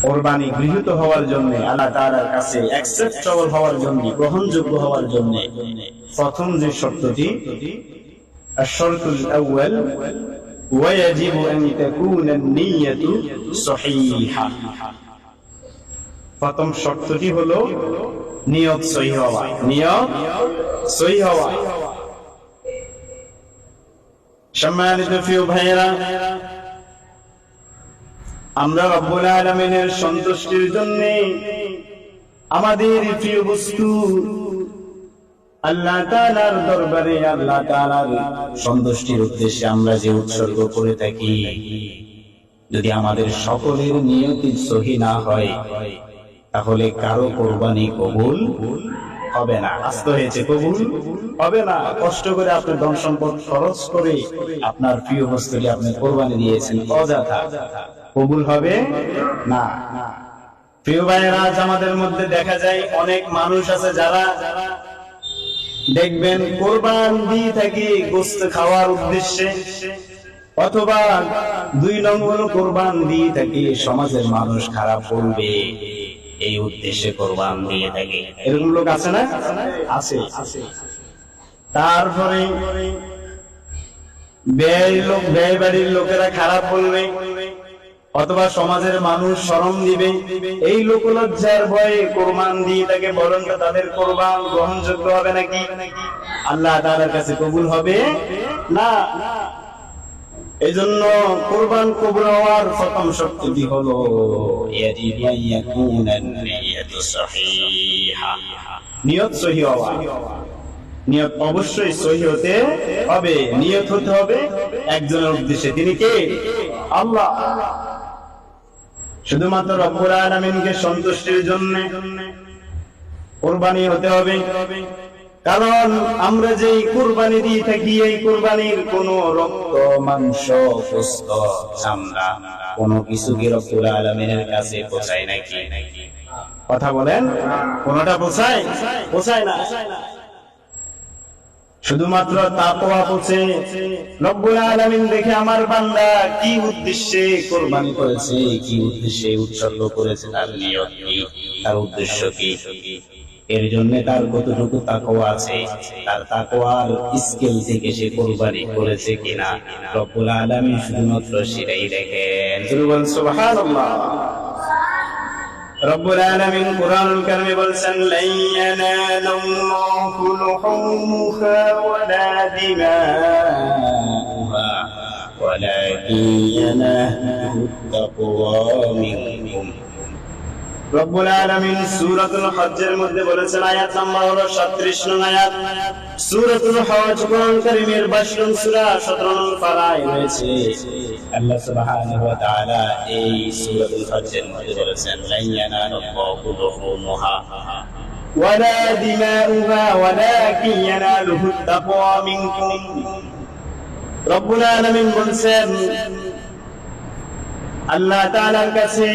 কোরবানি গৃহীত হওয়ার জন্য, আল্লাহ তাআলার কাছে অ্যাকসেপ্টেবল হওয়ার জন্য, গ্রহণযোগ্য হওয়ার জন্য প্রথম যে শর্তটি, আশ-শারতুল আউয়াল ওয়াজিবু আন তাকুনা আন-নিয়্যাতু সহিহা। প্রথম শর্তটি হলো নিয়ত সহিহ হওয়া। নিয়ত সহিহ হওয়া। সম্মানিত প্রিয় ভাইয়েরা, আমরা রব্বুল আলামিনের সন্তুষ্টির জন্য আমাদের প্রিয় বস্তু আল্লাহ তাআলার দরবারে, আল্লাহ তাআলার সন্তুষ্টির উদ্দেশ্যে আমরা যে উৎসর্গ করে থাকি, যদি আমাদের সকলের নিয়তি সহিহ না হয় তাহলে কারো কোরবানি কবুল হবে না। আস্ত হয়েছে, কবুল হবে না। কষ্ট করে আপনি ধন সম্পদ খরচ করে আপনার প্রিয় বস্তুকে আপনি কোরবানি দিয়েছেন, অযথা কবুল হবে না। প্রিয় ভাইয়েরা, আজ আমাদের মধ্যে দেখা যায় অনেক মানুষ আছে যারা দেখবেন কোরবান দিয়ে থাকে গোশত খাওয়ার উদ্দেশ্যে, অথবা 2 নম্বর কোরবান দিয়ে থাকে সমাজের মানুষ খারাপ বলবে এই উদ্দেশ্যে কোরবান দিয়ে থাকে। এরকম লোক আছে না? আছে। তারপরে ব্যয় বাড়ির লোকেরা খারাপ বলবে, অথবা সমাজের মানুষ শরম দিবে, এই লোকলজ্জার ভয়ে কোরবান দিয়ে থাকে। বলেন তো তাদের কোরবান গ্রহণযোগ্য হবে নাকি? আল্লাহ তাআলার কাছে কবুল হবে না। এজন্য কোরবান কবুল হওয়ার প্রথম শর্তটি হলো ইয়াজিবু আন ইয়াকুনা আন-নিয়্যাতু সহিহা। নিয়ত সহিহ হওয়া। নিয়ত অবশ্যই সহিহ হতে হবে। নিয়ত হতে হবে একজনের উদ্দেশ্যে, তিনি কে? আল্লাহ। শুধুমাত্র রব্বুল আলামিনকে সন্তুষ্টির জন্য কোরবানি হতে হবে। কারণ আমরা যে কোরবানি দিয়ে থাকি, এই কোরবানির কোন রক্ত, মাংস, গোশত, চামড়া কোন কিছু কি রব্বুল আলামিনের কাছে পৌঁছায় নাকি? কথা বলেন, কোনটা পৌঁছায়? পৌঁছায় না। শুধুমাত্র তাকওয়া পৌঁছে। রব্বুল আলামিন দেখে আমার বান্দা কি উদ্দেশ্যে কোরবানি করেছে, কি উদ্দেশ্যে উৎসর্গ করেছে, তার নিয়ত কি, তার উদ্দেশ্য কি, এর জন্য তার কতটুকু তাকওয়া আছে, তার তাকওয়ার স্কেল থেকে সে কোরবানি করেছে কিনা রব্বুল আলামিন শুধুমাত্র সেটাই দেখেন। সুবহানাল্লাহ। রব্বুল আলামিন কুরআনুল কারীমে বলেছেন, লা ইয়ানালুল্লাহু লুহুমুহা ওয়ালা দিমাউহা ওয়ালাকিন ইয়ানালুহুত তাকওয়া মিনকুম। রব্বুল আলামিন সূরাতুল হজ্জের মধ্যে বলেছেন, আয়াত নাম্বার হলো 37 নং আয়াত, সূরাতুল হজ্জ কোরআনুল কারীমের 22 নং সূরা 17 নং পারায় রয়েছে। আল্লাহ সুবহানাহু ওয়া তাআলা এই সূরাতুল হজ্জের মধ্যে বলেছেন, লা ইয়ানালুল্লাহু লুহুমুহা ওয়ালা দিমাউহা ওয়ালাকিন ইয়ানালুহুত তাকওয়া মিনকুম। রব্বুল আলামিন বলেছেন, আল্লাহ তাআলার কাছে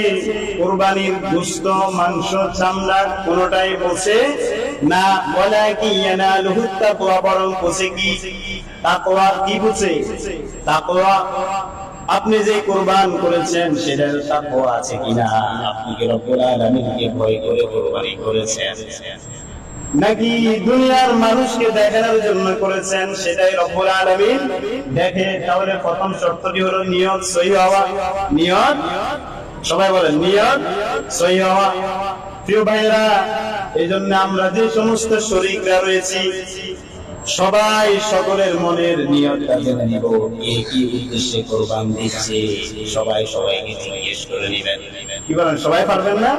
কুরবানির গোশত, মাংস, চামড়া কোনটাই পৌঁছে না। ওয়ালাকিন ইয়ানালুহুত তাকওয়া, বরং পৌঁছে কি? তাকওয়া। কি পৌঁছে? তাকওয়া। আপনি যে কুরবান করেছেন সেটার তাকওয়া আছে কিনা? আপনি কি রব্বুল আলামিনকে ভয় করে কুরবানি করেছেন, নাকি দুনিয়ার মানুষকে দেখানোর জন্য করেছেন? সেটাই রব্বুল আলামিন দেখে। তাহলে প্রথম শর্তটি হলো নিয়ত সহিহ হওয়া। নিয়ত, সবাই বলেন, নিয়ত সহিহ হওয়া। প্রিয় ভাইরা, এই জন্য আমরা যে সমস্ত শরীকরা রয়েছি সবাই সকলের মনের নিয়তটা জেনে নিব, কে কি উদ্দেশ্যে কোরবান দিচ্ছে সবাই সবাইকে জিজ্ঞেস করে নেবেন। কি বলেন, সবাই পারবেন না?